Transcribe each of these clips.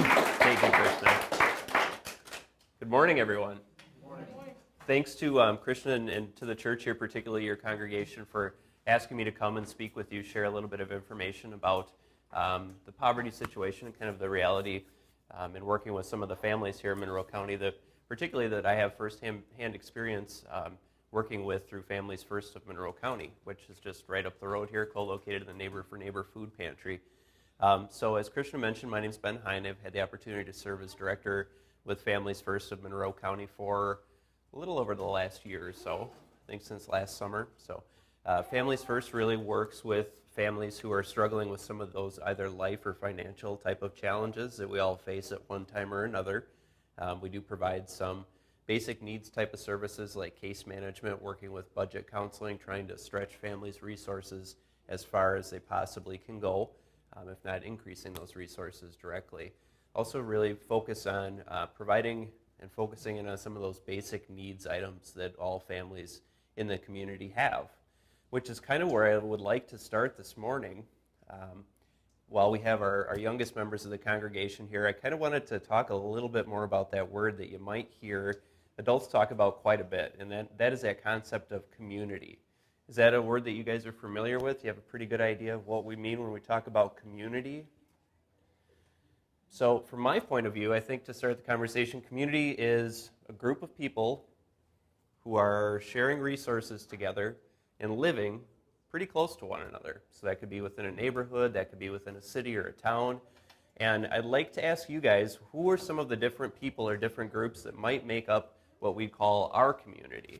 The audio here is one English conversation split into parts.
Thank you, Krishna. Good morning, everyone. Good morning. Thanks to Krishna and to the church here, particularly your congregation, for asking me to come and speak with you, share a little bit of information about the poverty situation and kind of the reality in working with some of the families here in Monroe County, particularly that I have firsthand experience working with through Families First of Monroe County, which is just right up the road here, co-located in the Neighbor for Neighbor food pantry. So as Krishna mentioned, my name is Ben Hine. I've had the opportunity to serve as director with Families First of Monroe County for a little over the last year or so, I think since last summer. So Families First really works with families who are struggling with some of those either life or financial type of challenges that we all face at one time or another. We do provide some basic needs type of services like case management, working with budget counseling, trying to stretch families' resources as far as they possibly can go, if not increasing those resources directly. Also really focus on providing and focusing in on some of those basic needs items that all families in the community have, which is kind of where I would like to start this morning. While we have our youngest members of the congregation here, I kind of wanted to talk a little bit more about that word that you might hear adults talk about quite a bit, and that is that concept of community. Is that a word that you guys are familiar with? You have a pretty good idea of what we mean when we talk about community? So from my point of view, I think to start the conversation, community is a group of people who are sharing resources together and living pretty close to one another. So that could be within a neighborhood, that could be within a city or a town. And I'd like to ask you guys, who are some of the different people or different groups that might make up what we call our community?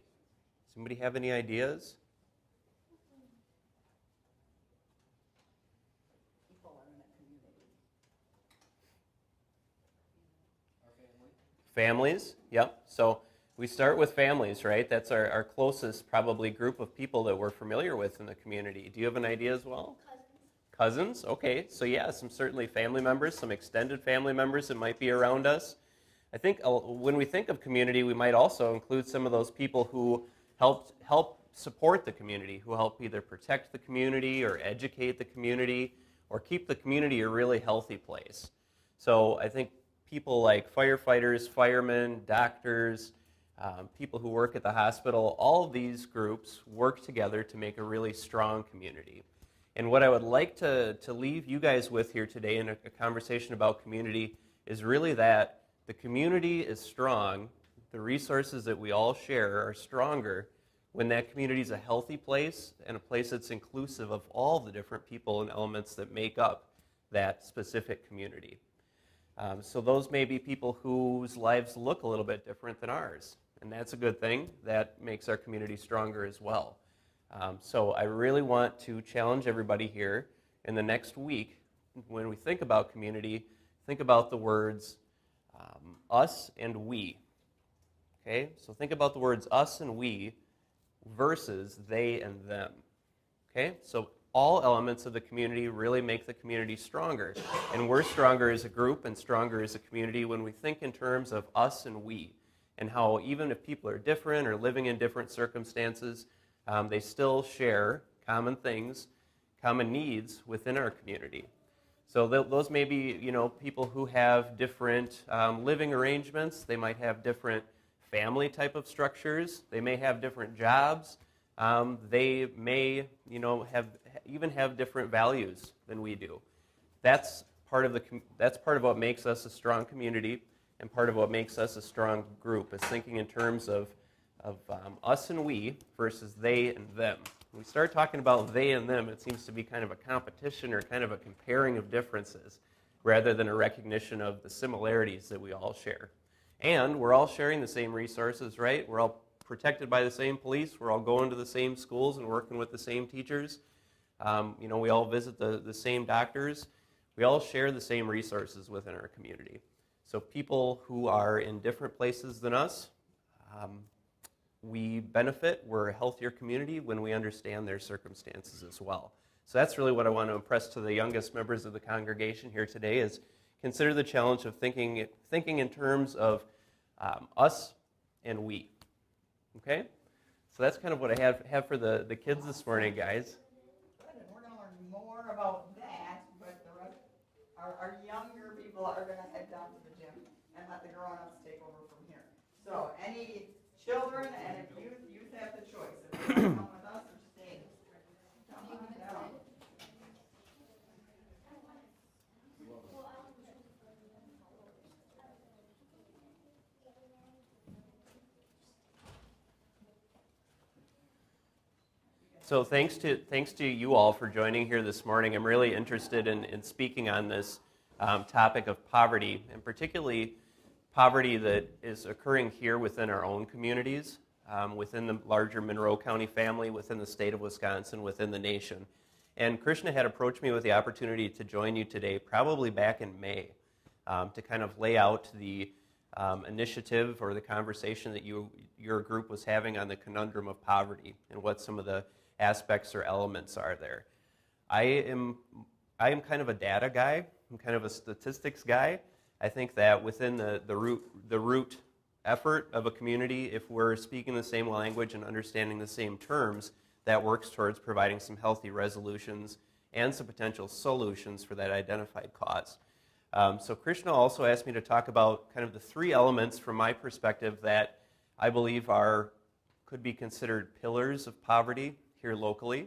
Somebody have any ideas? People are in a community. Our family. Families, yep. So we start with families, right? That's our closest probably group of people that we're familiar with in the community. Do you have an idea as well? Cousins, okay. So yeah, some certainly family members, some extended family members that might be around us. I think when we think of community, we might also include some of those people who help support the community, who help either protect the community or educate the community or keep the community a really healthy place. So I think people like firefighters, firemen, doctors, people who work at the hospital, all of these groups work together to make a really strong community. And what I would like to leave you guys with here today in a conversation about community is really that the community is strong, the resources that we all share are stronger when that community is a healthy place and a place that's inclusive of all the different people and elements that make up that specific community. So those may be people whose lives look a little bit different than ours, and that's a good thing. That makes our community stronger as well. So I really want to challenge everybody here in the next week, when we think about community, think about the words us and we. Okay? So think about the words us and we versus they and them. Okay? So all elements of the community really make the community stronger. And we're stronger as a group and stronger as a community when we think in terms of us and we, and how even if people are different or living in different circumstances, they still share common things, common needs within our community. So those may be, people who have different living arrangements. They might have different family type of structures. They may have different jobs. They may, even have different values than we do. That's part of what makes us a strong community, and part of what makes us a strong group is thinking in terms of us and we versus they and them. When we start talking about they and them, it seems to be kind of a competition or kind of a comparing of differences rather than a recognition of the similarities that we all share. And we're all sharing the same resources, right? We're all protected by the same police. We're all going to the same schools and working with the same teachers. We all visit the same doctors. We all share the same resources within our community. So people who are in different places than us, we benefit. We're a healthier community when we understand their circumstances as well. So that's really what I want to impress to the youngest members of the congregation here today is consider the challenge of thinking in terms of us and we. Okay? So that's kind of what I have for the kids this morning, guys. Good, and we're going to learn more about that, but our our younger people are gonna head down to the gym and let the grown-ups take over from here. So any children and if youth have the choice, if they wanna come with us or stay. Come on down. So thanks to you all for joining here this morning. I'm really interested in speaking on this topic of poverty, and particularly poverty that is occurring here within our own communities, within the larger Monroe County family, within the state of Wisconsin, within the nation. And Krishna had approached me with the opportunity to join you today, probably back in May, to kind of lay out the initiative or the conversation that your group was having on the conundrum of poverty and what some of the aspects or elements are there. I am kind of a data guy. I'm kind of a statistics guy. I think that within the root effort of a community, if we're speaking the same language and understanding the same terms, that works towards providing some healthy resolutions and some potential solutions for that identified cause. So Krishna also asked me to talk about kind of the three elements from my perspective that I believe could be considered pillars of poverty here locally.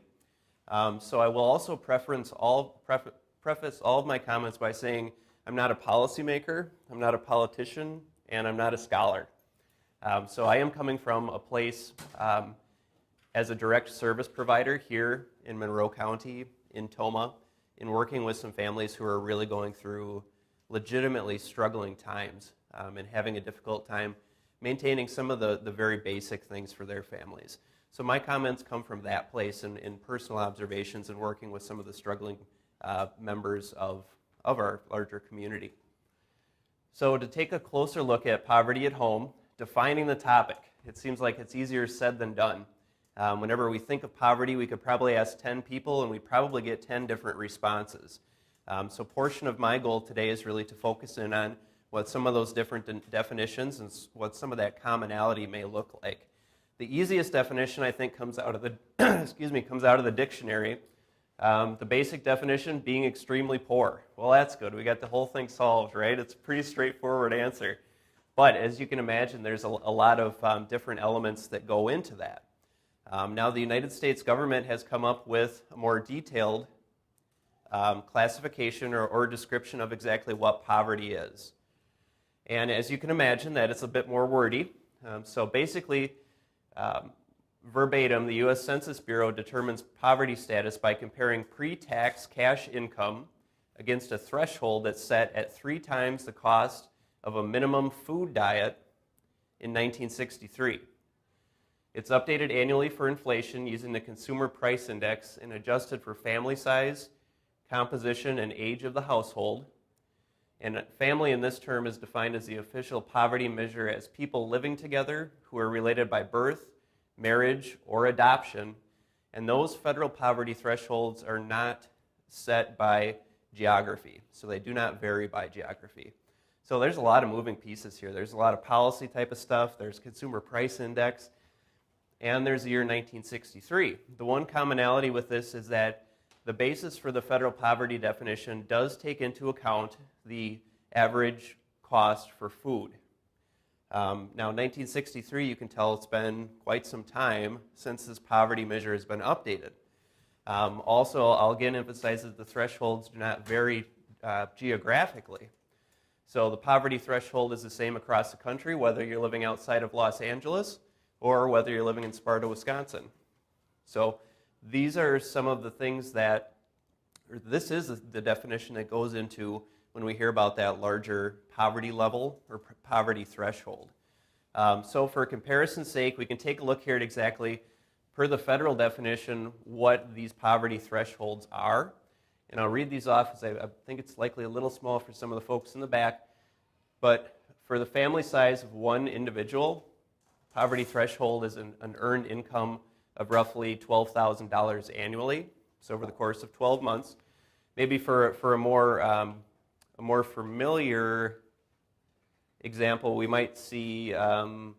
So I will also preface all of my comments by saying I'm not a policymaker, I'm not a politician, and I'm not a scholar. So I am coming from a place as a direct service provider here in Monroe County, in Tomah, in working with some families who are really going through legitimately struggling times and having a difficult time maintaining some of the very basic things for their families. So my comments come from that place and in personal observations and working with some of the struggling members of our larger community. So to take a closer look at poverty at home, defining the topic, it seems like it's easier said than done. Whenever we think of poverty, we could probably ask 10 people and we probably get 10 different responses. So a portion of my goal today is really to focus in on what some of those different definitions and what some of that commonality may look like. The easiest definition, I think, comes out of the comes out of the dictionary. The basic definition being extremely poor. Well, that's good. We got the whole thing solved, right? It's a pretty straightforward answer. But as you can imagine, there's a lot of different elements that go into that. Now, the United States government has come up with a more detailed classification or description of exactly what poverty is. And as you can imagine, that it's a bit more wordy. So basically, verbatim, the U.S. Census Bureau determines poverty status by comparing pre-tax cash income against a threshold that's set at 3 times the cost of a minimum food diet in 1963. It's updated annually for inflation using the Consumer Price Index and adjusted for family size, composition, and age of the household. And family in this term is defined as the official poverty measure as people living together who are related by birth, marriage, or adoption. And those federal poverty thresholds are not set by geography, so they do not vary by geography. So there's a lot of moving pieces here. There's a lot of policy type of stuff. There's Consumer Price Index, and there's the year 1963. The one commonality with this is that the basis for the federal poverty definition does take into account the average cost for food. Now, 1963, you can tell it's been quite some time since this poverty measure has been updated. Also, I'll again emphasize that the thresholds do not vary geographically. So the poverty threshold is the same across the country, whether you're living outside of Los Angeles or whether you're living in Sparta, Wisconsin. So these are some of the things that, or this is the definition that goes into when we hear about that larger poverty level or poverty threshold. So for comparison's sake, we can take a look here at exactly, per the federal definition, what these poverty thresholds are. And I'll read these off because I think it's likely a little small for some of the folks in the back. But for the family size of one individual, poverty threshold is an earned income of roughly $12,000 annually, so over the course of 12 months. Maybe for a more familiar example, we might see, 3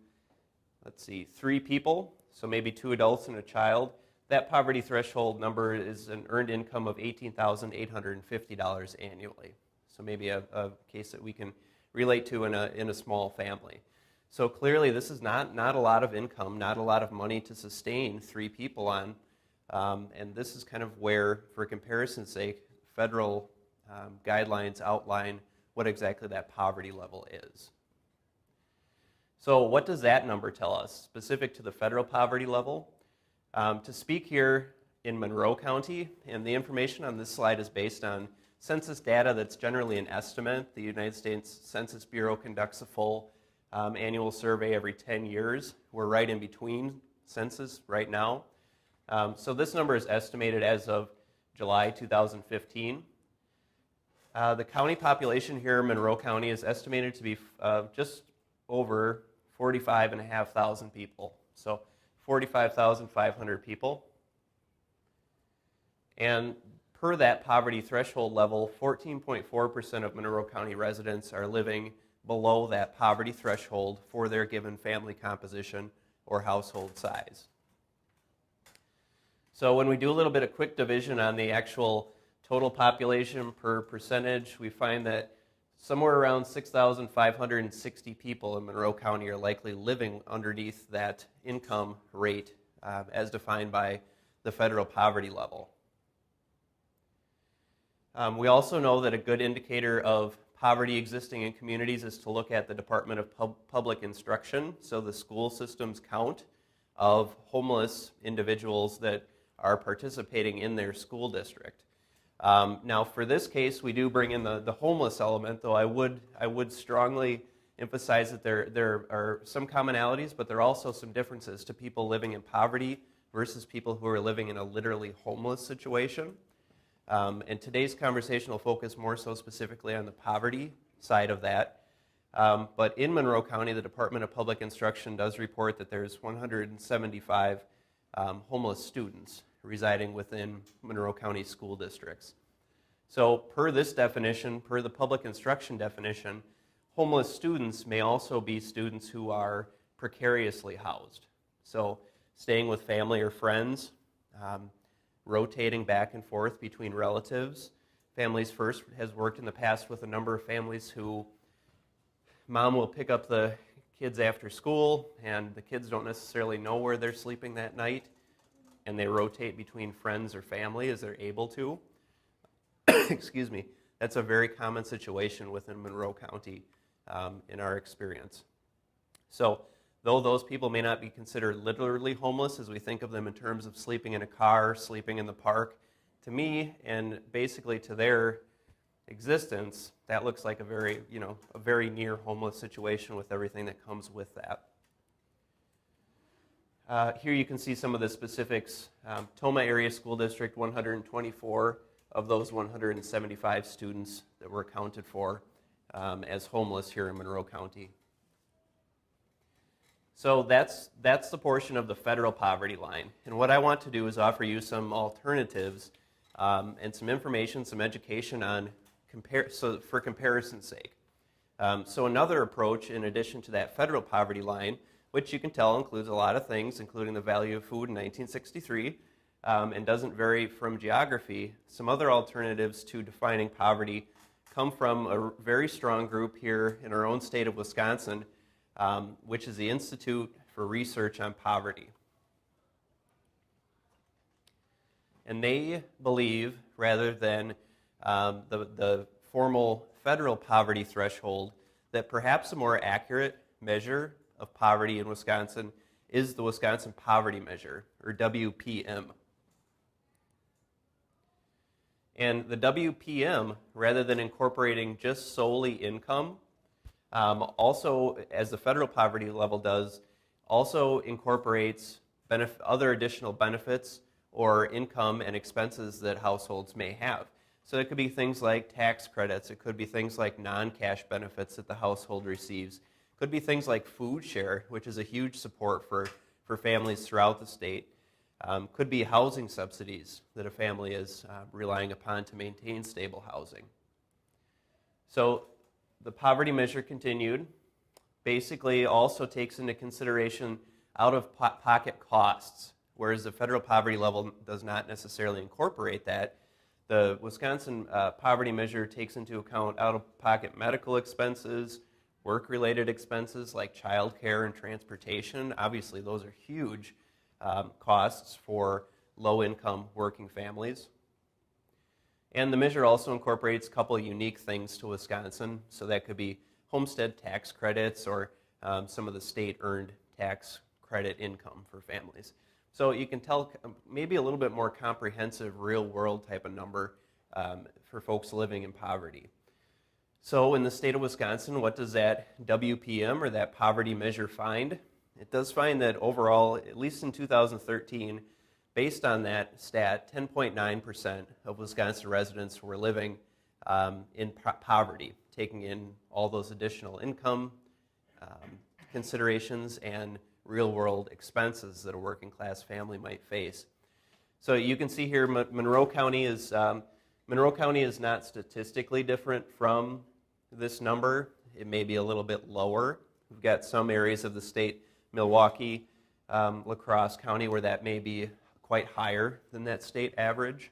people, so maybe 2 adults and a child. That poverty threshold number is an earned income of $18,850 annually. So maybe a case that we can relate to in a small family. So clearly this is not a lot of income, not a lot of money to sustain 3 people on. And this is kind of where, for comparison's sake, federal guidelines outline what exactly that poverty level is. So what does that number tell us, specific to the federal poverty level? To speak here in Monroe County, and the information on this slide is based on census data that's generally an estimate. The United States Census Bureau conducts a full annual survey every 10 years. We're right in between census right now. So this number is estimated as of July 2015. The county population here in Monroe County is estimated to be just over 45,500 people. So 45,500 people. And per that poverty threshold level, 14.4% of Monroe County residents are living below that poverty threshold for their given family composition or household size. So when we do a little bit of quick division on the actual total population per percentage, we find that somewhere around 6,560 people in Monroe County are likely living underneath that income rate as defined by the federal poverty level. We also know that a good indicator of poverty existing in communities is to look at the Department of Public Instruction, so the school system's count of homeless individuals that are participating in their school district. Now, for this case, we do bring in the homeless element, though I would strongly emphasize that there are some commonalities, but there are also some differences to people living in poverty versus people who are living in a literally homeless situation. And today's conversation will focus more so specifically on the poverty side of that. But in Monroe County, the Department of Public Instruction does report that there's 175 homeless students residing within Monroe County school districts. So per this definition, per the public instruction definition, homeless students may also be students who are precariously housed. So staying with family or friends, rotating back and forth between relatives. Families First has worked in the past with a number of families who mom will pick up the kids after school and the kids don't necessarily know where they're sleeping that night, and they rotate between friends or family as they're able to. Excuse me. That's a very common situation within Monroe County in our experience. So though those people may not be considered literally homeless as we think of them in terms of sleeping in a car, sleeping in the park, to me and basically to their existence, that looks like a very near homeless situation with everything that comes with that. Here you can see some of the specifics. Toma Area School District, 124 of those 175 students that were accounted for as homeless here in Monroe County. So that's the portion of the federal poverty line. And what I want to do is offer you some alternatives and some information, some education on for comparison's sake. So another approach, in addition to that federal poverty line, which you can tell includes a lot of things, including the value of food in 1963, and doesn't vary from geography, some other alternatives to defining poverty come from a very strong group here in our own state of Wisconsin, which is the Institute for Research on Poverty. And they believe, rather than the formal federal poverty threshold, that perhaps a more accurate measure of poverty in Wisconsin is the Wisconsin Poverty Measure, or WPM. And the WPM, rather than incorporating just solely income, also, as the federal poverty level does, also incorporates other additional benefits or income and expenses that households may have. So it could be things like tax credits, it could be things like non-cash benefits that the household receives, it could be things like food share, which is a huge support for families throughout the state, could be housing subsidies that a family is relying upon to maintain stable housing. So the poverty measure continued basically also takes into consideration out-of-pocket costs, whereas the federal poverty level does not necessarily incorporate that. The Wisconsin poverty measure takes into account out-of-pocket medical expenses, work-related expenses like childcare and transportation. Obviously, those are huge costs for low-income working families. And the measure also incorporates a couple of unique things to Wisconsin. So that could be homestead tax credits or some of the state-earned tax credit income for families. So you can tell maybe a little bit more comprehensive real-world type of number for folks living in poverty. So in the state of Wisconsin, what does that WPM or that poverty measure find? It does find that overall, at least in 2013, based on that stat, 10.9% of Wisconsin residents were living in poverty, taking in all those additional income considerations and real-world expenses that a working-class family might face. So you can see here, Monroe County is not statistically different from this number. It may be a little bit lower. We've got some areas of the state, Milwaukee, La Crosse County, where that may be quite higher than that state average.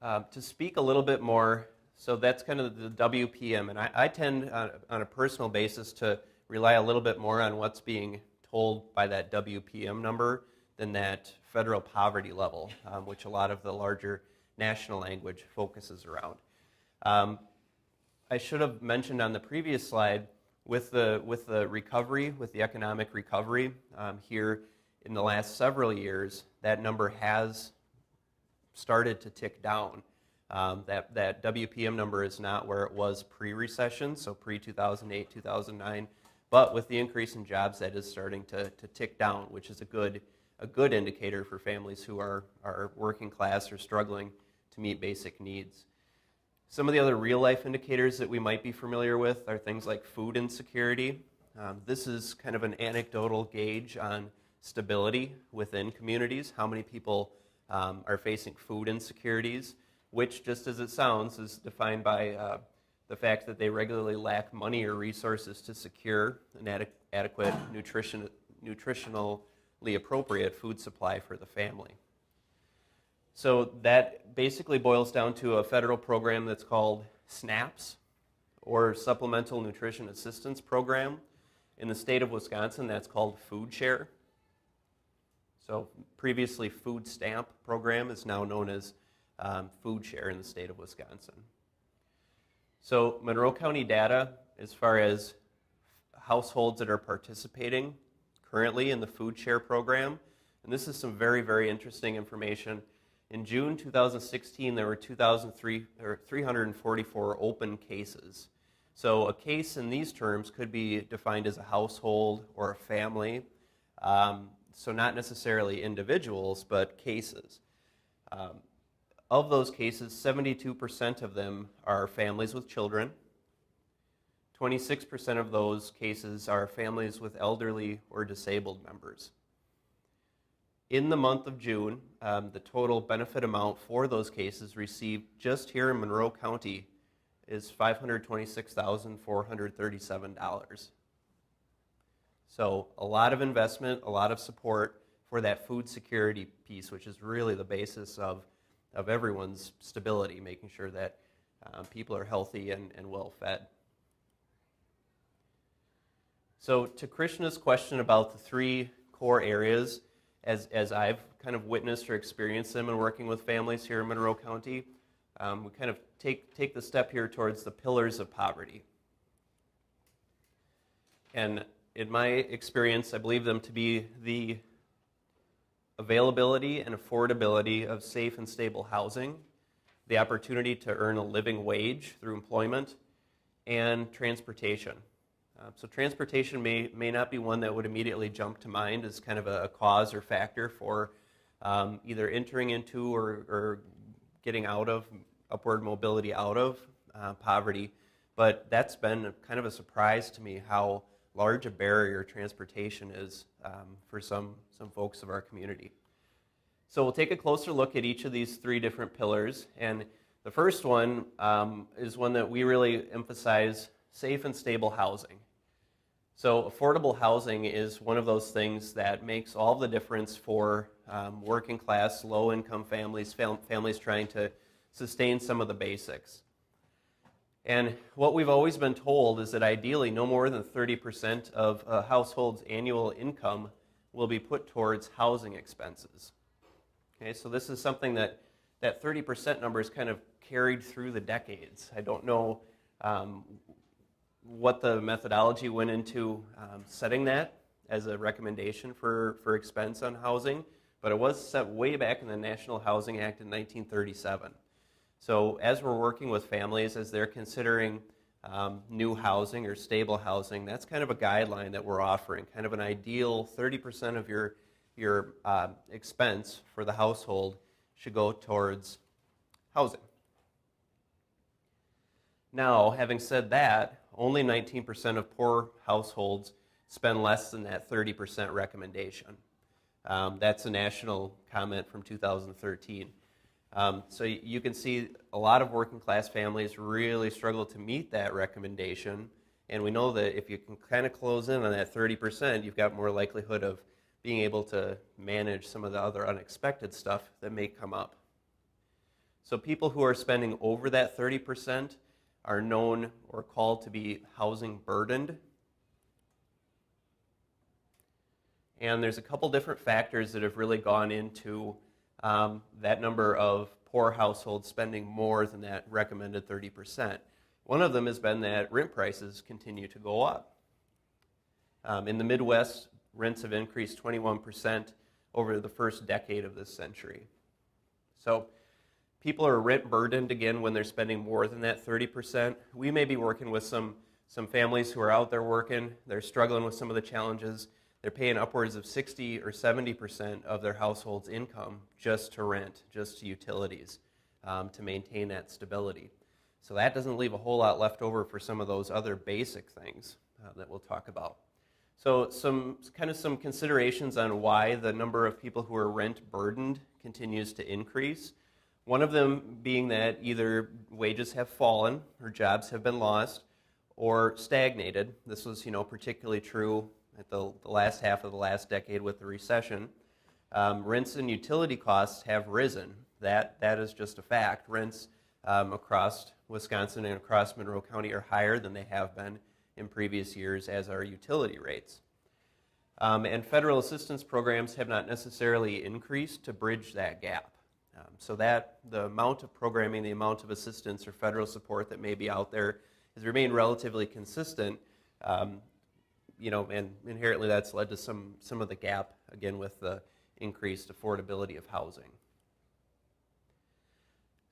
To speak a little bit more, so that's kind of the WPM, and I tend on a personal basis to rely a little bit more on what's being told by that WPM number than that federal poverty level, which a lot of the larger national language focuses around. I should have mentioned on the previous slide, with the recovery, with the economic recovery here in the last several years, that number has started to tick down. That WPM number is not where it was pre-recession, so pre-2008, 2009, but with the increase in jobs, that is starting to tick down, which is a good indicator for families who are working class or struggling to meet basic needs. Some of the other real-life indicators that we might be familiar with are things like food insecurity. This is kind of an anecdotal gauge on stability within communities, how many people are facing food insecurities, which, just as it sounds, is defined by the fact that they regularly lack money or resources to secure an adequate, nutritionally appropriate food supply for the family. So that basically boils down to a federal program that's called SNAPS, or Supplemental Nutrition Assistance Program. In the state of Wisconsin, that's called Food Share. So previously Food Stamp program is now known as Food Share in the state of Wisconsin. So Monroe County data, as far as households that are participating currently in the Food Share program, and this is some very, very interesting information. In June 2016, there were 344 open cases. So a case in these terms could be defined as a household or a family, so not necessarily individuals, but cases. Of those cases, 72% of them are families with children. 26% of those cases are families with elderly or disabled members. In the month of June, the total benefit amount for those cases received just here in Monroe County is $526,437. So a lot of investment, a lot of support for that food security piece, which is really the basis of everyone's stability, making sure that people are healthy and well fed. So to Krishna's question about the three core areas, as I've kind of witnessed or experienced them in working with families here in Monroe County, we kind of take the step here towards the pillars of poverty. And in my experience, I believe them to be the availability and affordability of safe and stable housing, the opportunity to earn a living wage through employment, and transportation. So transportation may not be one that would immediately jump to mind as kind of a cause or factor for either entering into or getting out of upward mobility out of poverty, but that's been kind of a surprise to me how large a barrier transportation is for some folks of our community. So we'll take a closer look at each of these three different pillars, and the first one is one that we really emphasize: safe and stable housing. So affordable housing is one of those things that makes all the difference for working class, low-income families, families trying to sustain some of the basics. And what we've always been told is that ideally no more than 30% of a household's annual income will be put towards housing expenses. Okay, so this is something that 30% number is kind of carried through the decades. I don't know what the methodology went into setting that as a recommendation for expense on housing, but it was set way back in the National Housing Act in 1937. So as we're working with families, as they're considering new housing or stable housing, that's kind of a guideline that we're offering, kind of an ideal 30% of your expense for the household should go towards housing. Now, having said that, only 19% of poor households spend less than that 30% recommendation. That's a national comment from 2013. So you can see a lot of working class families really struggle to meet that recommendation, and we know that if you can kind of close in on that 30%, you've got more likelihood of being able to manage some of the other unexpected stuff that may come up. So people who are spending over that 30% are known or called to be housing burdened. And there's a couple different factors that have really gone into that number of poor households spending more than that recommended 30%. One of them has been that rent prices continue to go up. In the Midwest, rents have increased 21% over the first decade of this century. So people are rent burdened again when they're spending more than that 30%. We may be working with some families who are out there working. They're struggling with some of the challenges. They're paying upwards of 60 or 70% of their household's income just to rent, just to utilities, to maintain that stability. So that doesn't leave a whole lot left over for some of those other basic things that we'll talk about. So some considerations on why the number of people who are rent burdened continues to increase. One of them being that either wages have fallen or jobs have been lost or stagnated. This was, particularly true at the last half of the last decade with the recession. Rents and utility costs have risen. That is just a fact. Rents across Wisconsin and across Monroe County are higher than they have been in previous years, as are utility rates. And federal assistance programs have not necessarily increased to bridge that gap. So that the amount of programming, the amount of assistance or federal support that may be out there has remained relatively consistent. And inherently that's led to some of the gap, again, with the increased affordability of housing.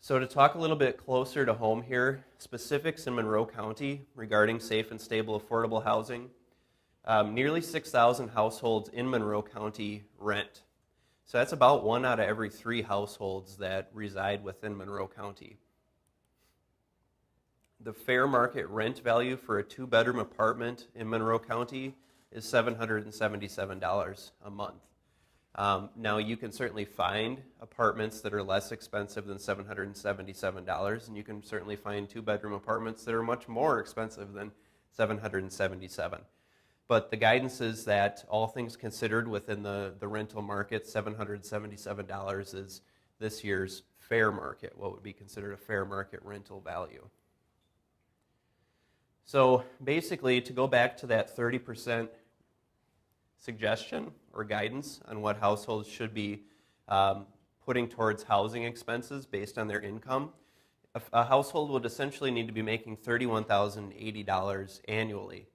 So to talk a little bit closer to home here, specifics in Monroe County regarding safe and stable affordable housing, nearly 6,000 households in Monroe County rent. So that's about 1 out of every 3 households that reside within Monroe County. The fair market rent value for a 2-bedroom apartment in Monroe County is $777 a month. Now you can certainly find apartments that are less expensive than $777, and you can certainly find 2-bedroom apartments that are much more expensive than $777. But the guidance is that all things considered within the rental market, $777 is this year's fair market, what would be considered a fair market rental value. So basically, to go back to that 30% suggestion or guidance on what households should be putting towards housing expenses based on their income, a household would essentially need to be making $31,080 annually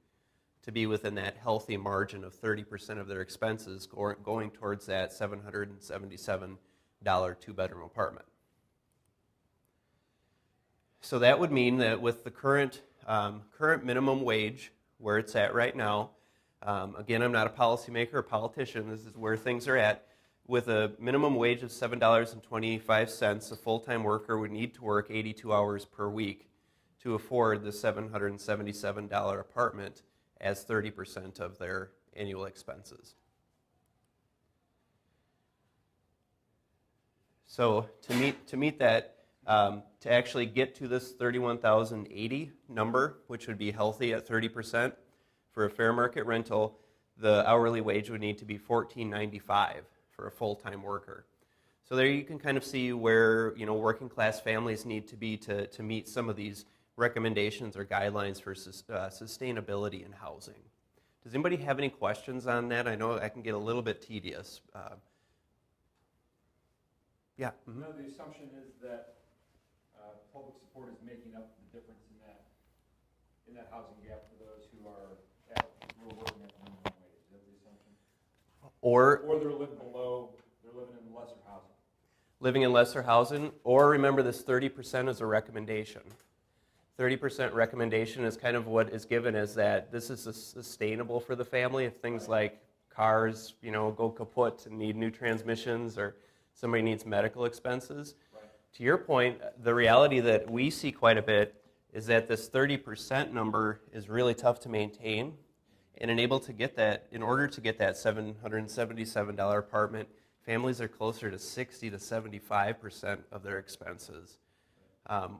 to be within that healthy margin of 30% of their expenses going towards that $777 2-bedroom apartment. So that would mean that with the current minimum wage, where it's at right now, again, I'm not a policymaker or politician, this is where things are at. With a minimum wage of $7.25, a full-time worker would need to work 82 hours per week to afford the $777 apartment as 30% of their annual expenses. So to meet that, to actually get to this $31,080 number, which would be healthy at 30%, For a fair market rental, the hourly wage would need to be $14.95 for a full-time worker. So there you can kind of see where, you know, working class families need to be to meet some of these recommendations or guidelines for sustainability in housing. Does anybody have any questions on that? I know I can get a little bit tedious. Yeah. Mm-hmm. No, the assumption is that public support is making up the difference in that housing gap for those who are working at the minimum wage. Is that the assumption? Or they're living in lesser housing. Living in lesser housing, or remember this 30% is a recommendation. 30% recommendation is kind of what is given as that this is sustainable for the family if things like cars, you know, go kaput and need new transmissions, or somebody needs medical expenses. Right. To your point, the reality that we see quite a bit is that this 30% number is really tough to maintain, and in order to get that $777 apartment, families are closer to 60 to 75% of their expenses,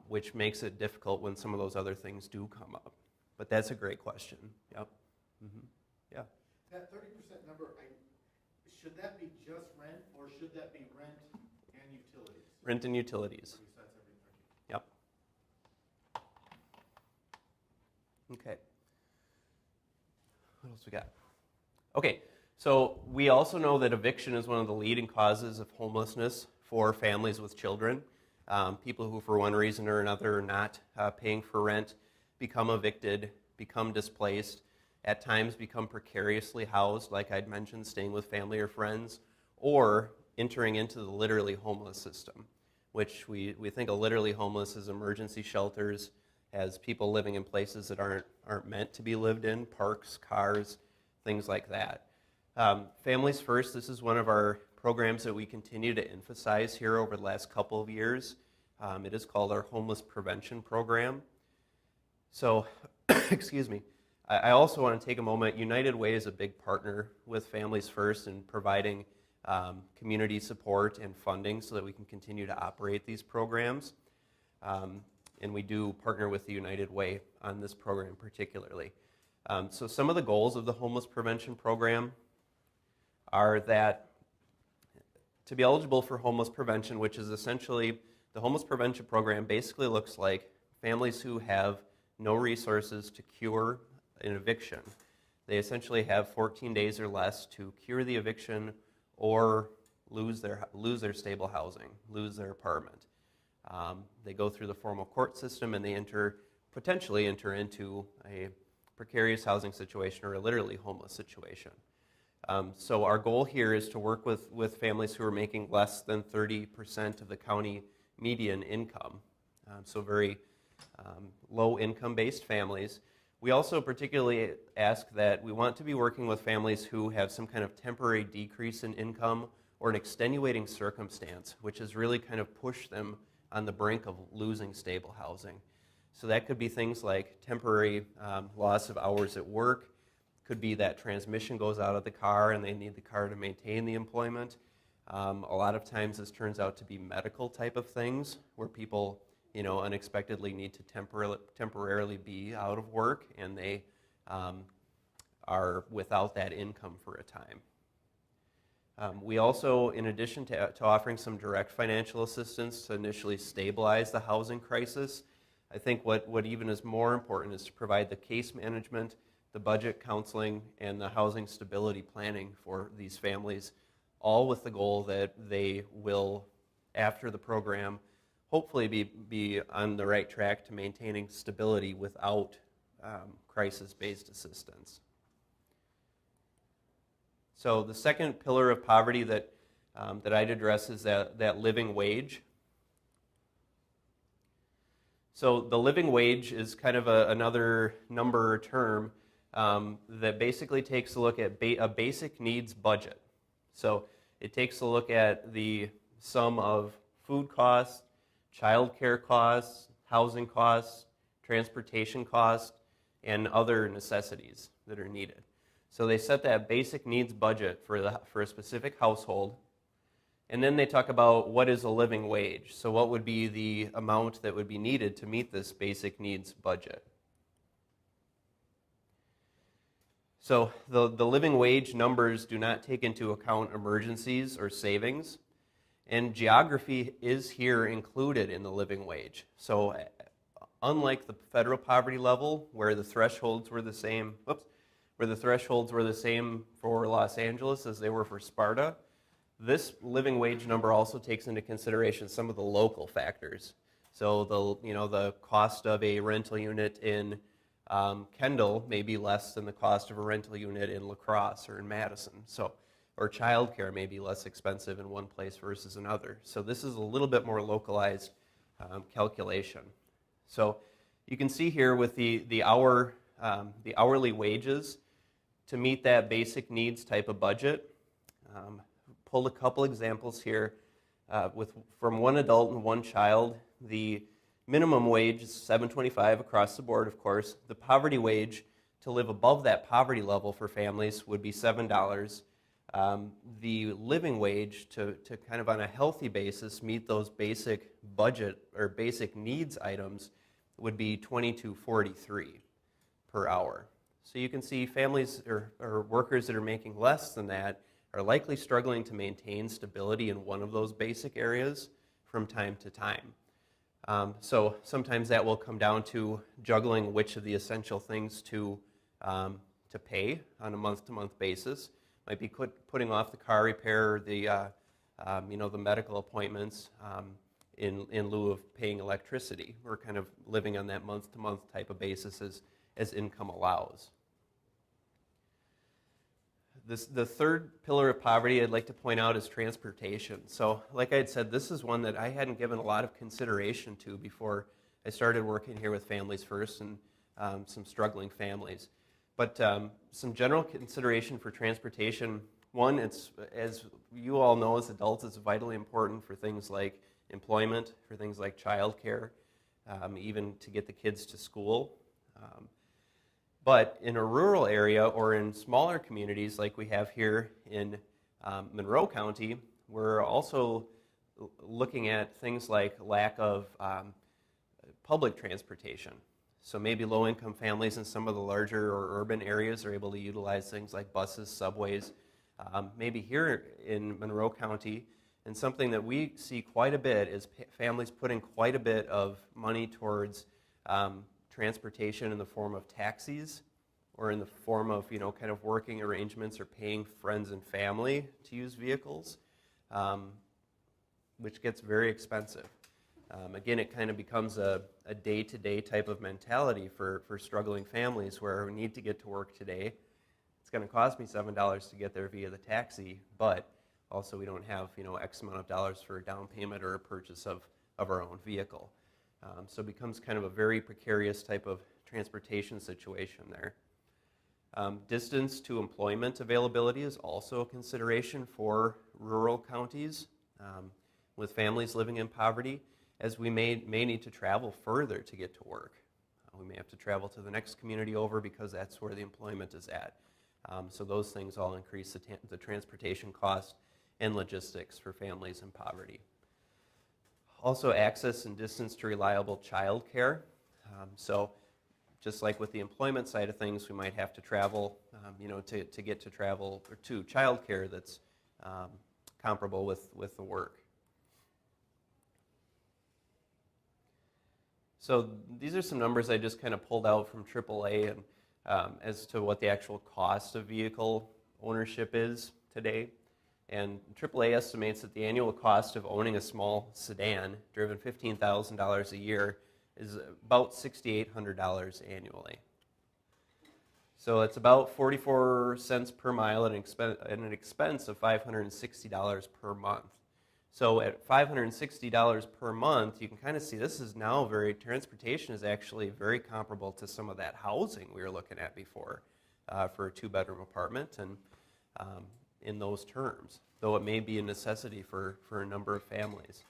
which makes it difficult when some of those other things do come up. But that's a great question. Yep. Mm-hmm. Yeah. That 30% number, should that be just rent, or should that be rent and utilities? Rent and utilities. That's everything. Yep. Okay. What else we got? Okay, so we also know that eviction is one of the leading causes of homelessness for families with children. People who, for one reason or another, are not paying for rent, become evicted, become displaced, at times become precariously housed, like I'd mentioned, staying with family or friends, or entering into the literally homeless system, which we think of literally homeless as emergency shelters, as people living in places that aren't meant to be lived in, parks, cars, things like that. Families First, this is one of our programs that we continue to emphasize here over the last couple of years. It is called our Homeless Prevention Program. So, excuse me, I also want to take a moment. United Way is a big partner with Families First in providing community support and funding so that we can continue to operate these programs. And we do partner with the United Way on this program particularly. So some of the goals of the Homeless Prevention Program are that to be eligible for homeless prevention, which is essentially, the Homeless Prevention Program basically looks like families who have no resources to cure an eviction. They essentially have 14 days or less to cure the eviction or lose their stable housing, lose their apartment. They go through the formal court system and they potentially enter into a precarious housing situation or a literally homeless situation. So our goal here is to work with families who are making less than 30% of the county median income, so very low income-based families. We also particularly ask that we want to be working with families who have some kind of temporary decrease in income or an extenuating circumstance, which has really kind of pushed them on the brink of losing stable housing. So that could be things like temporary loss of hours at work, could be that transmission goes out of the car and they need the car to maintain the employment. A lot of times this turns out to be medical type of things where people, you know, unexpectedly need to temporarily be out of work and they are without that income for a time. We also, in addition to offering some direct financial assistance to initially stabilize the housing crisis, I think what even is more important is to provide the case management, the budget counseling, and the housing stability planning for these families, all with the goal that they will, after the program, hopefully be on the right track to maintaining stability without crisis-based assistance. So the second pillar of poverty that I'd address is that living wage. So the living wage is kind of another number or term that basically takes a look at a basic needs budget. So it takes a look at the sum of food costs, childcare costs, housing costs, transportation costs, and other necessities that are needed. So they set that basic needs budget for a specific household, and then they talk about what is a living wage. So what would be the amount that would be needed to meet this basic needs budget? So the living wage numbers do not take into account emergencies or savings, and geography is here included in the living wage. So unlike the federal poverty level, where the thresholds were the same, for Los Angeles as they were for Sparta, this living wage number also takes into consideration some of the local factors. So the cost of a rental unit in Kendall may be less than the cost of a rental unit in La Crosse or in Madison. So, or childcare may be less expensive in one place versus another. So this is a little bit more localized calculation. So you can see here with the hourly wages to meet that basic needs type of budget. Pulled a couple examples here. From one adult and one child, the minimum wage is $7.25 across the board, of course. The poverty wage to live above that poverty level for families would be $7. The living wage to kind of on a healthy basis meet those basic budget or basic needs items would be $22.43 per hour. So you can see families or workers that are making less than that are likely struggling to maintain stability in one of those basic areas from time to time. So sometimes that will come down to juggling which of the essential things to pay on a month-to-month basis. Might be putting off the car repair, or the medical appointments in lieu of paying electricity. We're kind of living on that month-to-month type of basis as income allows. The third pillar of poverty I'd like to point out is transportation. So like I had said, this is one that I hadn't given a lot of consideration to before I started working here with Families First and some struggling families. But some general consideration for transportation. One, it's, as you all know as adults, it's vitally important for things like employment, for things like childcare, even to get the kids to school. But in a rural area or in smaller communities like we have here in Monroe County, we're also looking at things like lack of public transportation. So maybe low-income families in some of the larger or urban areas are able to utilize things like buses, subways. Maybe here in Monroe County, and something that we see quite a bit is families putting quite a bit of money towards transportation in the form of taxis or in the form of, kind of working arrangements or paying friends and family to use vehicles, which gets very expensive. Again, it kind of becomes a day-to-day type of mentality for struggling families where we need to get to work today. It's going to cost me $7 to get there via the taxi, but also we don't have, X amount of dollars for a down payment or a purchase of our own vehicle. So it becomes kind of a very precarious type of transportation situation there. Distance to employment availability is also a consideration for rural counties with families living in poverty, as we may need to travel further to get to work. We may have to travel to the next community over because that's where the employment is at. So those things all increase the transportation cost and logistics for families in poverty. Also, access and distance to reliable child care. So just like with the employment side of things, we might have to travel, to get to travel or to child care that's comparable with the work. So these are some numbers I just kind of pulled out from AAA and as to what the actual cost of vehicle ownership is today. And AAA estimates that the annual cost of owning a small sedan, driven $15,000 a year, is about $6,800 annually. So it's about 44 cents per mile and an expense of $560 per month. So at $560 per month, you can kind of see this is now transportation is actually very comparable to some of that housing we were looking at before for a 2-bedroom apartment. And in those terms, though it may be a necessity for a number of families.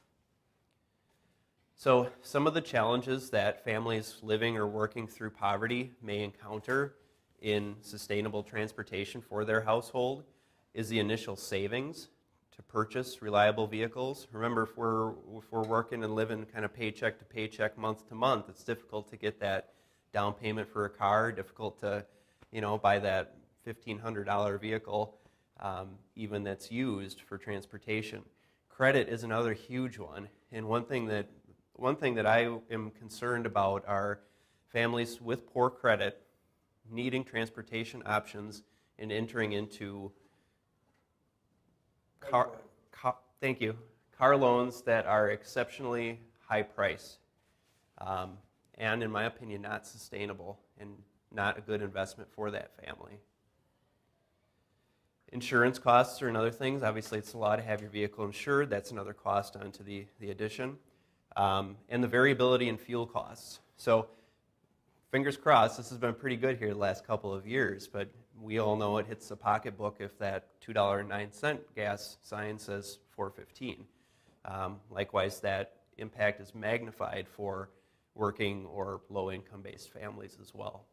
So some of the challenges that families living or working through poverty may encounter in sustainable transportation for their household is the initial savings to purchase reliable vehicles. Remember, if we're working and living kind of paycheck to paycheck, month to month, it's difficult to get that down payment for a car, difficult to, buy that $1,500 vehicle, even that's used for transportation. Credit is another huge one, and one thing that I am concerned about are families with poor credit needing transportation options and entering into car loans that are exceptionally high price, and in my opinion not sustainable and not a good investment for that family. Insurance costs are another thing. Obviously, it's a lot to have your vehicle insured. That's another cost onto the addition. And the variability in fuel costs. So, fingers crossed, this has been pretty good here the last couple of years, but we all know it hits the pocketbook if that $2.09 gas sign says $4.15. Likewise, that impact is magnified for working or low-income based families as well.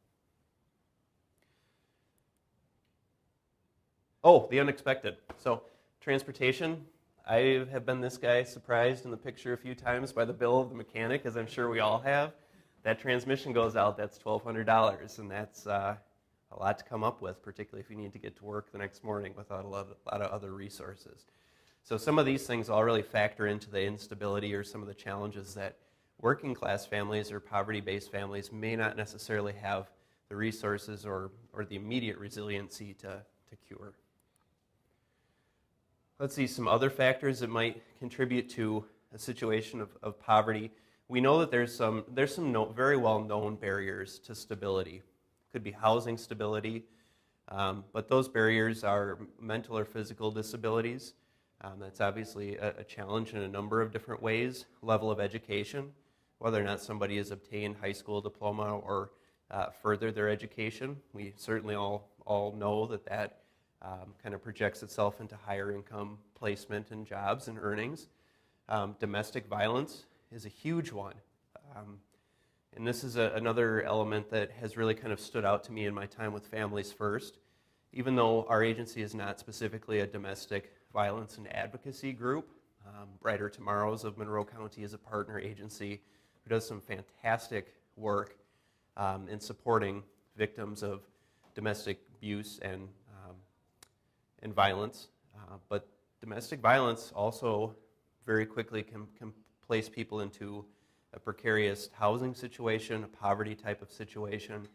Oh, the unexpected. So, transportation. I have been this guy surprised in the picture a few times by the bill of the mechanic, as I'm sure we all have. That transmission goes out, that's $1,200, and that's a lot to come up with, particularly if you need to get to work the next morning without a lot of other resources. So some of these things all really factor into the instability or some of the challenges that working class families or poverty-based families may not necessarily have the resources or the immediate resiliency to cure. Let's see some other factors that might contribute to a situation of poverty. We know that there's some very well-known barriers to stability. Could be housing stability, but those barriers are mental or physical disabilities. That's obviously a challenge in a number of different ways. Level of education, whether or not somebody has obtained high school diploma or furthered their education. We certainly all know that kind of projects itself into higher income placement and jobs and earnings. Domestic violence is a huge one. And this is another element that has really kind of stood out to me in my time with Families First. Even though our agency is not specifically a domestic violence and advocacy group, Brighter Tomorrows of Monroe County is a partner agency who does some fantastic work in supporting victims of domestic abuse and violence. But domestic violence also very quickly can place people into a precarious housing situation, a poverty type of situation.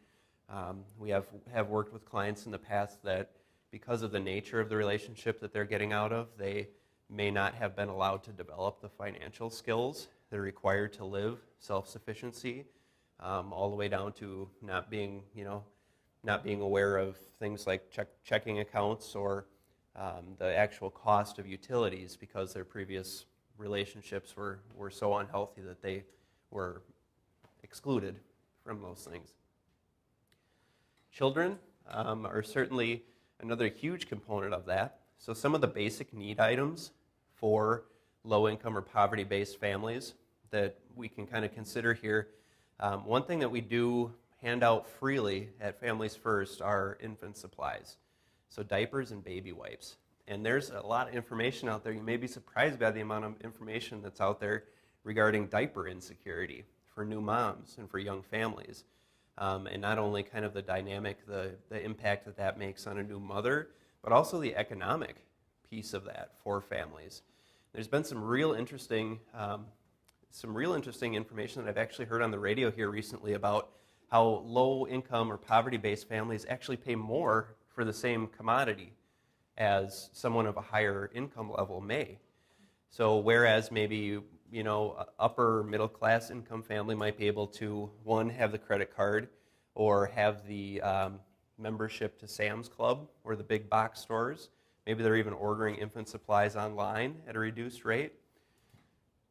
We have worked with clients in the past that because of the nature of the relationship that they're getting out of, they may not have been allowed to develop the financial skills that are required to live self-sufficiency, all the way down to not being aware of things like checking accounts or the actual cost of utilities because their previous relationships were so unhealthy that they were excluded from those things. Children are certainly another huge component of that. So some of the basic need items for low-income or poverty-based families that we can kind of consider here. One thing that we do hand out freely at Families First are infant supplies. So diapers and baby wipes. And there's a lot of information out there. You may be surprised by the amount of information that's out there regarding diaper insecurity for new moms and for young families. And not only kind of the dynamic, the impact that makes on a new mother, but also the economic piece of that for families. There's been some real interesting information that I've actually heard on the radio here recently about how low-income or poverty-based families actually pay more for the same commodity as someone of a higher income level may. So whereas maybe upper middle class income family might be able to, one, have the credit card or have the membership to Sam's Club or the big box stores. Maybe they're even ordering infant supplies online at a reduced rate.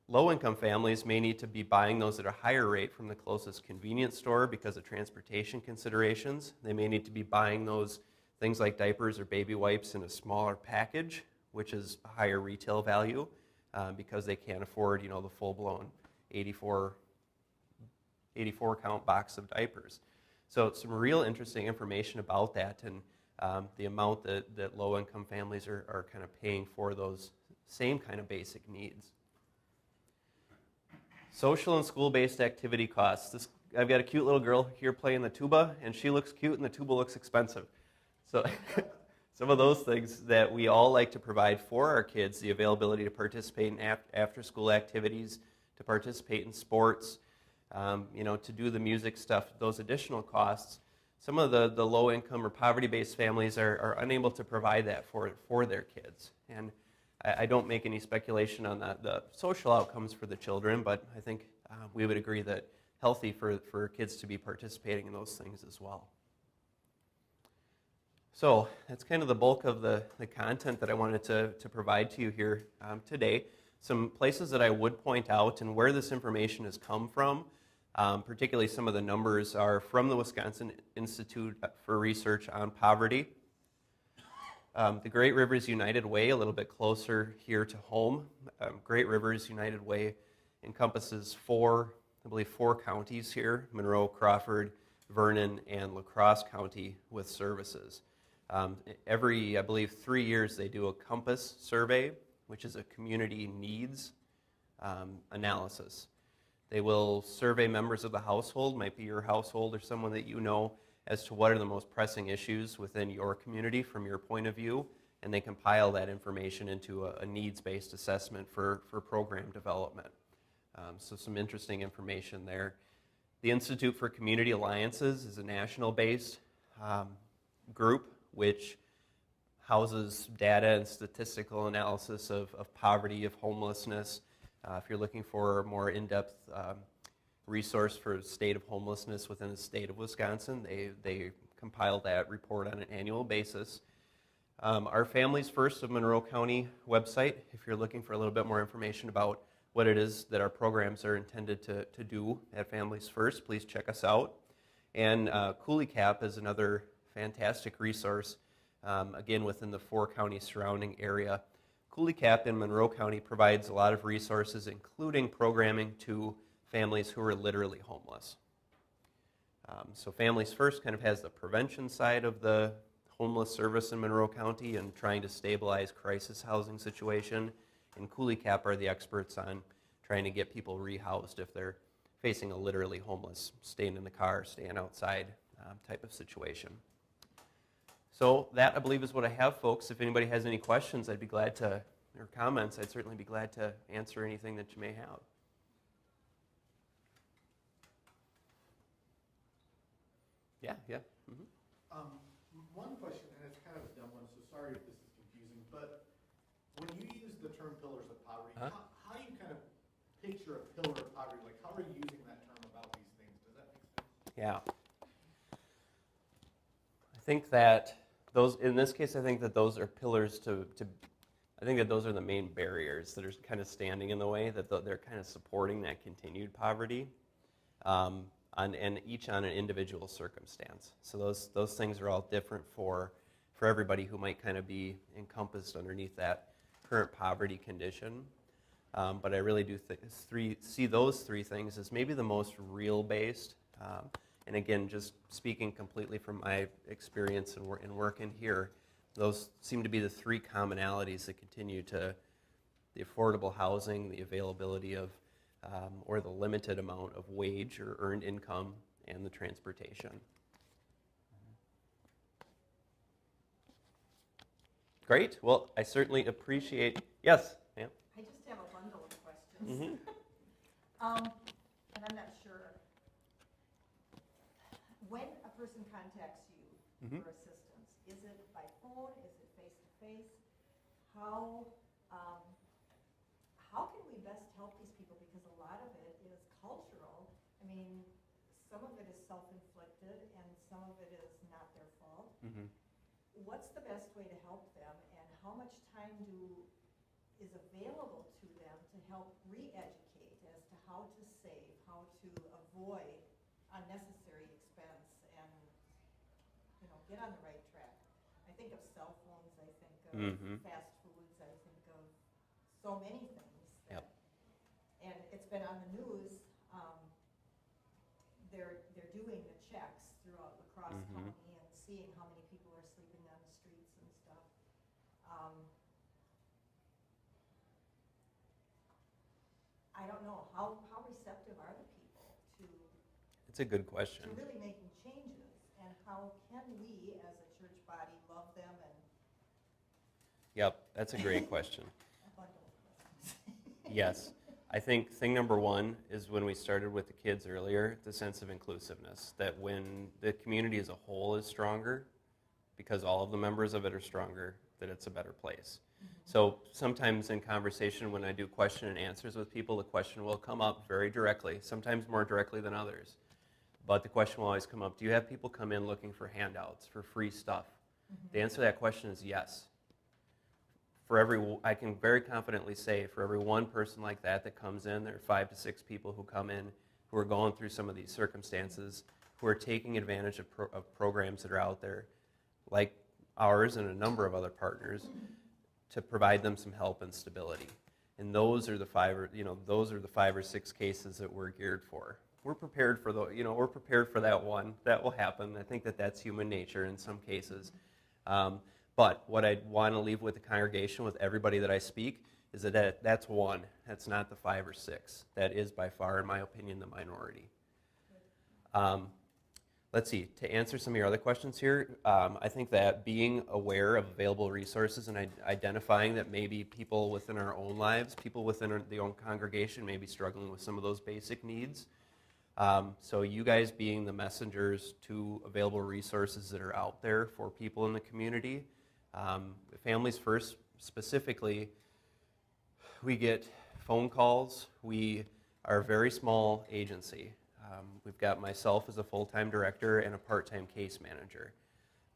Low-income families may need to be buying those at a higher rate from the closest convenience store because of transportation considerations. They may need to be buying those things like diapers or baby wipes in a smaller package, which is a higher retail value because they can't afford, the full-blown 84 count box of diapers. So some real interesting information about that and the amount that low-income families are kind of paying for those same kind of basic needs. Social and school-based activity costs. I've got a cute little girl here playing the tuba, and she looks cute, and the tuba looks expensive. So some of those things that we all like to provide for our kids, the availability to participate in after-school activities, to participate in sports, to do the music stuff, those additional costs, some of the low-income or poverty-based families are unable to provide that for their kids. And I don't make any speculation on the social outcomes for the children, but I think we would agree that healthy for kids to be participating in those things as well. So that's kind of the bulk of the content that I wanted to provide to you here today. Some places that I would point out and where this information has come from, particularly some of the numbers are from the Wisconsin Institute for Research on Poverty. The Great Rivers United Way, a little bit closer here to home. Great Rivers United Way encompasses four counties here: Monroe, Crawford, Vernon, and La Crosse County with services. Every, I believe, 3 years they do a COMPAS survey, which is a community needs analysis. They will survey members of the household, might be your household or someone that you know, as to what are the most pressing issues within your community from your point of view, and they compile that information into a needs-based assessment for program development. So some interesting information there. The Institute for Community Alliances is a national-based group which houses data and statistical analysis of poverty, of homelessness. If you're looking for a more in-depth resource for the state of homelessness within the state of Wisconsin, they compile that report on an annual basis. Our Families First of Monroe County website, if you're looking for a little bit more information about what it is that our programs are intended to do at Families First, please check us out. And CooleyCap is another fantastic resource, again, within the 4-county surrounding area. CooleyCap in Monroe County provides a lot of resources, including programming to families who are literally homeless. So Families First kind of has the prevention side of the homeless service in Monroe County and trying to stabilize crisis housing situation. And CooleyCap are the experts on trying to get people rehoused if they're facing a literally homeless, staying in the car, staying outside type of situation. So that, I believe, is what I have, folks. If anybody has any questions, I'd be glad to, or comments, I'd certainly be glad to answer anything that you may have. Yeah. Mm-hmm. One question, and it's kind of a dumb one, so sorry if this is confusing, but when you use the term pillars of poverty, how do you kind of picture a pillar of poverty? Like, how are you using that term about these things? Does that make sense? Yeah. I think that those, in this case, I think that those are pillars I think that those are the main barriers that are kind of standing in the way, that they're kind of supporting that continued poverty, and each on an individual circumstance. So those things are all different for everybody who might kind of be encompassed underneath that current poverty condition. But I really do see those three things as maybe the most real-based. And again, just speaking completely from my experience and work in here, those seem to be the three commonalities that continue to the affordable housing, the availability of, or the limited amount of wage or earned income, and the transportation. Great. Well, I certainly appreciate. Yes, ma'am. I just have a bundle of questions. Mm-hmm. And I'm not sure. When a person contacts you for assistance, is it by phone? Is it face-to-face? How can we best help these people? Because a lot of it is cultural. I mean, some of it is self-inflicted and some of it is not their fault. Mm-hmm. What's the best way to help them, and how much time is available to them to help re-educate as to how to save, how to avoid unnecessary expense, and get on the right track? I think of cell phones, I think of fast foods, I think of so many things. And it's been on the news. They're doing the checks throughout La Crosse County and seeing how many people are sleeping on the streets and stuff. I don't know, how receptive are the people to It's a good question. really making changes, and how can we as a church body love them and? Yep, that's a great question. I like those questions. Yes. I think thing number one is when we started with the kids earlier, the sense of inclusiveness, that when the community as a whole is stronger, because all of the members of it are stronger, that it's a better place. So sometimes in conversation when I do question and answers with people, the question will come up very directly, sometimes more directly than others. But the question will always come up, do you have people come in looking for handouts, for free stuff? The answer to that question is yes. I can very confidently say for every one person like that that comes in, there are 5 to 6 people who come in who are going through some of these circumstances, who are taking advantage of programs that are out there, like ours and a number of other partners, to provide them some help and stability. And those are the 5 or 6 cases that we're geared for. We're prepared for we're prepared for that one. That will happen. I think that that's human nature in some cases. But what I want to leave with the congregation, with everybody that I speak, is that that's one. That's not the 5 or 6. That is by far, in my opinion, the minority. Let's see. To answer some of your other questions here, I think that being aware of available resources and identifying that maybe people within our own lives, people within the own congregation may be struggling with some of those basic needs. So you guys being the messengers to available resources that are out there for people in the community. Families First specifically, we get phone calls. We are a very small agency. We've got myself as a full-time director and a part-time case manager.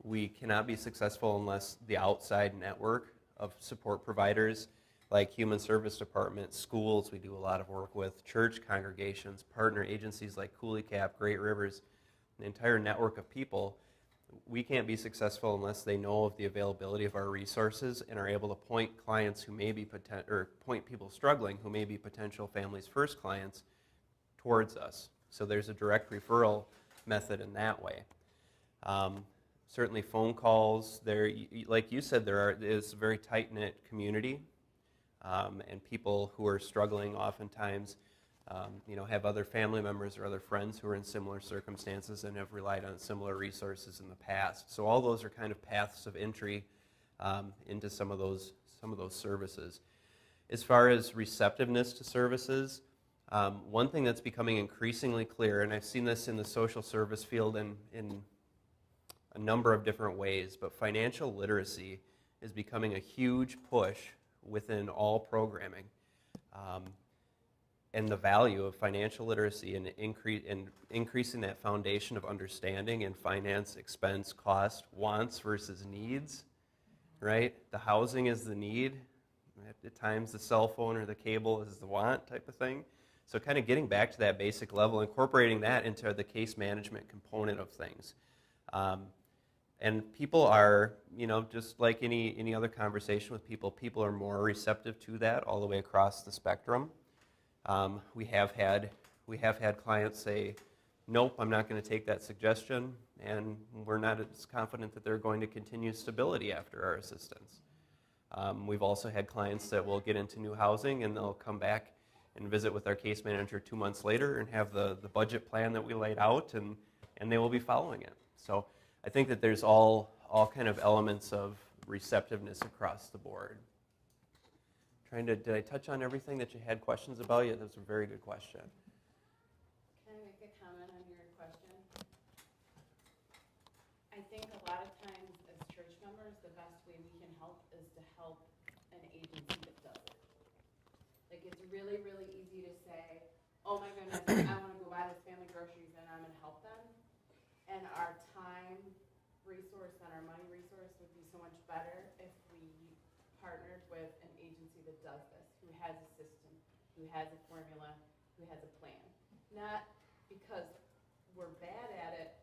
We cannot be successful unless the outside network of support providers like Human Service Department, schools we do a lot of work with, church congregations, partner agencies like Cooley Cap, Great Rivers, an entire network of people. We can't be successful unless they know of the availability of our resources and are able to point clients who may be point people struggling who may be potential Families First clients towards us. So there's a direct referral method in that way. Certainly phone calls. There, like you said, there is a very tight-knit community, and people who are struggling oftentimes have other family members or other friends who are in similar circumstances and have relied on similar resources in the past. So all those are kind of paths of entry into some of those services. As far as receptiveness to services, one thing that's becoming increasingly clear, and I've seen this in the social service field in a number of different ways, but financial literacy is becoming a huge push within all programming. And the value of financial literacy and increasing that foundation of understanding in finance, expense, cost, wants versus needs, right? The housing is the need. At times the cell phone or the cable is the want type of thing. So kind of getting back to that basic level, incorporating that into the case management component of things. And people are, just like any other conversation with people are more receptive to that all the way across the spectrum. We have had clients say, nope, I'm not going to take that suggestion, and we're not as confident that they're going to continue stability after our assistance. We've also had clients that will get into new housing and they'll come back and visit with our case manager 2 months later and have the budget plan that we laid out, and they will be following it. So I think that there's all kind of elements of receptiveness across the board. Did I touch on everything that you had questions about? Yeah, that's a very good question. Can I make a comment on your question? I think a lot of times as church members, the best way we can help is to help an agency that does it. Like, it's really, really easy to say, oh my goodness, I want to go buy this family groceries and I'm going to help them. And our time resource and our money resource would be so much better if we partnered with an agency that does this, who has a system, who has a formula, who has a plan. Not because we're bad at it,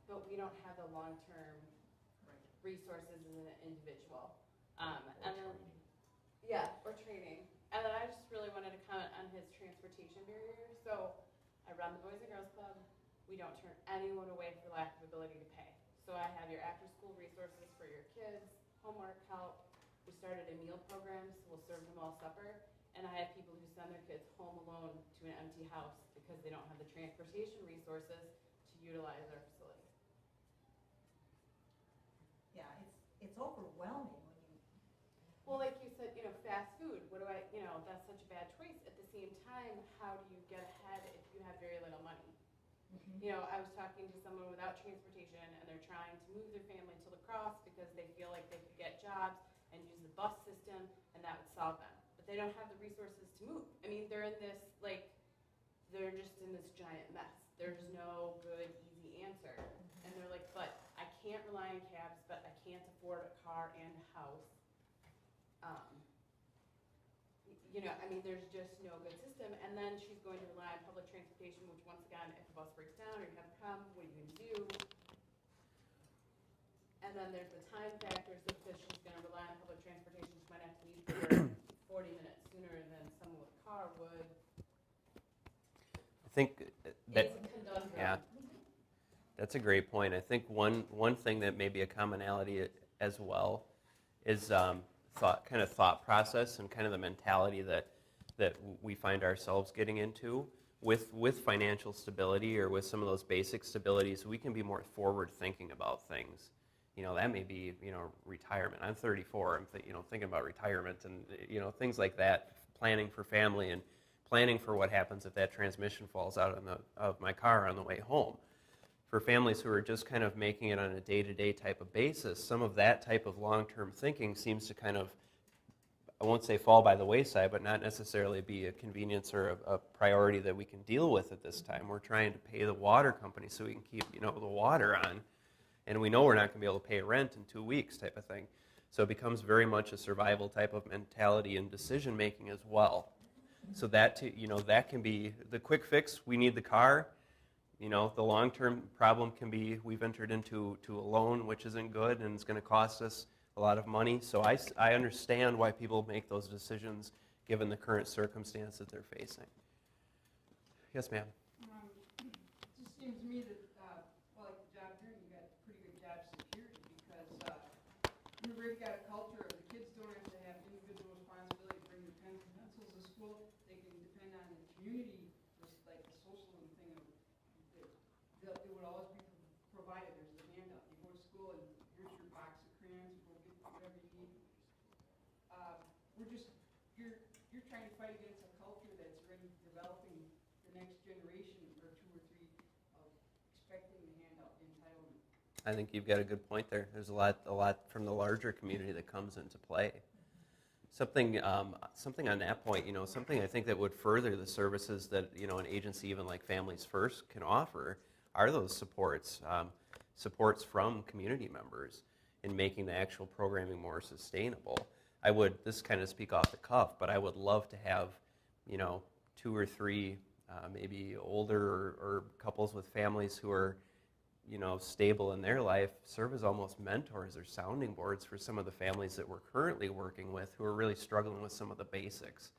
but we don't have the long-term resources as an individual. Or training. And then I just really wanted to comment on his transportation barrier. So I run the Boys and Girls Club. We don't turn anyone away for lack of ability to pay. So I have your after-school resources for your kids, homework help. We started a meal program, so we'll serve them all supper. And I have people who send their kids home alone to an empty house because they don't have the transportation resources to utilize our facility. Yeah, same time, how do you get ahead if you have very little money? You know, I was talking to someone without transportation, and they're trying to move their family to La Crosse because they feel like they could get jobs and use the bus system, and that would solve them. But they don't have the resources to move. I mean, they're in this, like, they're just in this giant mess. There's no good, easy answer. And they're like, but I can't rely on cabs, but I can't afford a car and a house. You know, I mean, there's just no good system. And then she's going to rely on public transportation, which once again, if the bus breaks down or you have a problem, what are you going to do? And then there's the time factors, because she's going to rely on public transportation, she might have to leave here 40 minutes sooner than someone with a car would. I think that, It's a conundrum. yeah, that's a great point. I think one thing that may be a commonality as well is thought process and kind of the mentality that we find ourselves getting into with financial stability, or with some of those basic stabilities. We can be more forward thinking about things. You know, that may be, you know, retirement. I'm 34. I'm thinking about retirement and, you know, things like that, planning for family and planning for what happens if that transmission falls out of my car on the way home. For families who are just kind of making it on a day-to-day type of basis, some of that type of long-term thinking seems to kind of, I won't say fall by the wayside, but not necessarily be a convenience or a priority that we can deal with at this time. We're trying to pay the water company so we can keep, you know, the water on, and we know we're not going to be able to pay rent in 2 weeks type of thing. So it becomes very much a survival type of mentality and decision making as well. So that, you know, that can be the quick fix. We need the car. You know, the long-term problem can be we've entered into a loan which isn't good and it's going to cost us a lot of money. So I understand why people make those decisions given the current circumstance that they're facing. Yes, ma'am. It just seems to me that, well, like the job here, you got pretty good job security because we've already got a culture of the kids don't have to have individual responsibility to bring their pens and pencils to school. They can depend on the community, just like the social thing. It would always be provided. There's a handout. You go to school and here's your box of crayons. You go get whatever you need. You're trying to fight against a culture that's already developing the next generation or 2 or 3 of expecting the handout, the entitlement. I think you've got a good point there. There's a lot from the larger community that comes into play. Something on that point, you know, something I think that would further the services that, you know, an agency even like Families First can offer are those supports from community members in making the actual programming more sustainable. This kind of speak off the cuff, but I would love to have, you know, 2 or 3 maybe older or couples with families who are, you know, stable in their life, serve as almost mentors or sounding boards for some of the families that we're currently working with who are really struggling with some of the basics.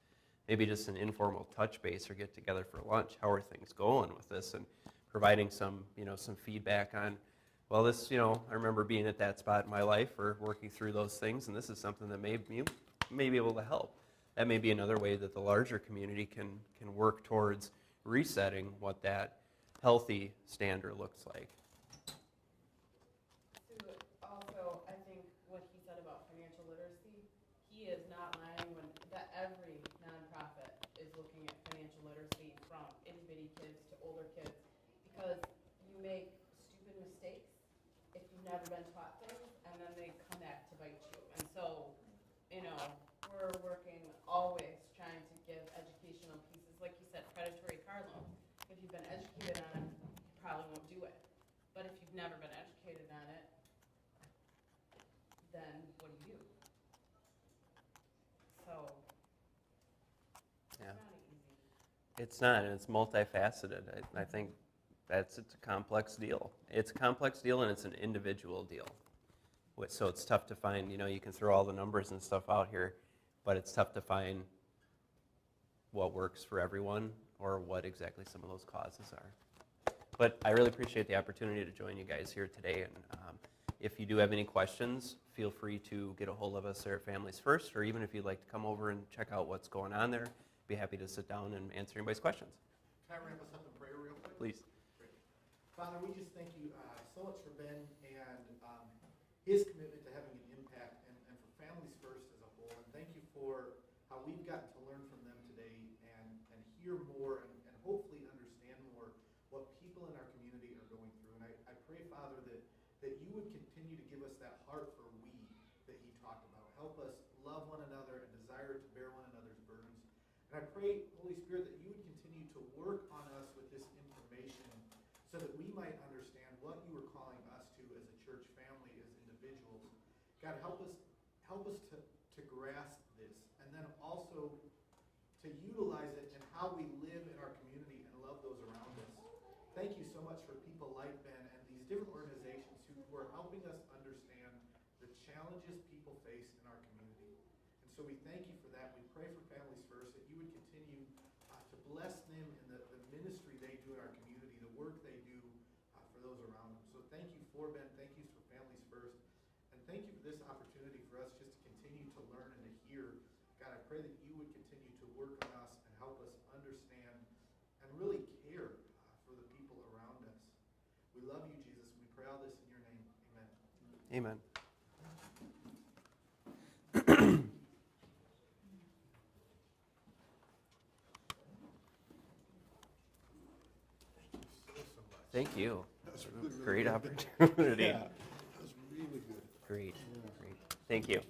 Maybe just an informal touch base or get together for lunch. How are things going with this? And providing some, you know, some feedback on, well, this, you know, I remember being at that spot in my life or working through those things, and this is something that may be able to help. That may be another way that the larger community can work towards resetting what that healthy standard looks like. Also, I think what he said about financial literacy, he is not lying when that every nonprofit is looking at financial literacy from itty-bitty kids to older kids, because you make stupid mistakes if you've never been taught things, and then they come back to bite you. And so, you know, we're working always trying to give educational pieces, like you said, predatory car loan. If you've been educated on it, you probably won't do it. But if you've never been educated on it, then what do you do? So, Yeah. it's not easy. It's not, and it's multifaceted. I think it's a complex deal. It's a complex deal, and it's an individual deal. So it's tough to find, you know, you can throw all the numbers and stuff out here, but it's tough to find what works for everyone or what exactly some of those causes are. But I really appreciate the opportunity to join you guys here today. And if you do have any questions, feel free to get a hold of us there at Families First, or even if you'd like to come over and check out what's going on there, be happy to sit down and answer anybody's questions. Can I wrap us up in prayer real quick? Please. Great. Father, we just thank you so much for Ben and his commitment to having an impact and for Families First as a whole. And thank you for how we've gotten to learn from them today and that you would continue to give us that heart for we that he talked about. Help us love one another and desire to bear one another's burdens. And I pray, Holy Spirit, that you would continue to work on us with this information so that we might understand what you are calling us to as a church family, as individuals. God, help us to grasp this, and then also to utilize it in how we live in our community and love those around us. Thank you so much for people like Ben and these different organizations who are helping us understand the challenges people face in our community. And so we thank you for that. We pray for Families First, that you would continue to bless them in the ministry they do in our community, the work they do for those around them. So thank you for Ben. Thank you for Families First. And thank you for this opportunity for us just to continue to learn and to hear. God, I pray that you would continue to work on us and help us understand and really care for the people around us. We love you, Jesus. We pray all this in your name. Amen. Amen. Thank you. That was really, really Great good. opportunity. Yeah, that was really good. Great. Thank you.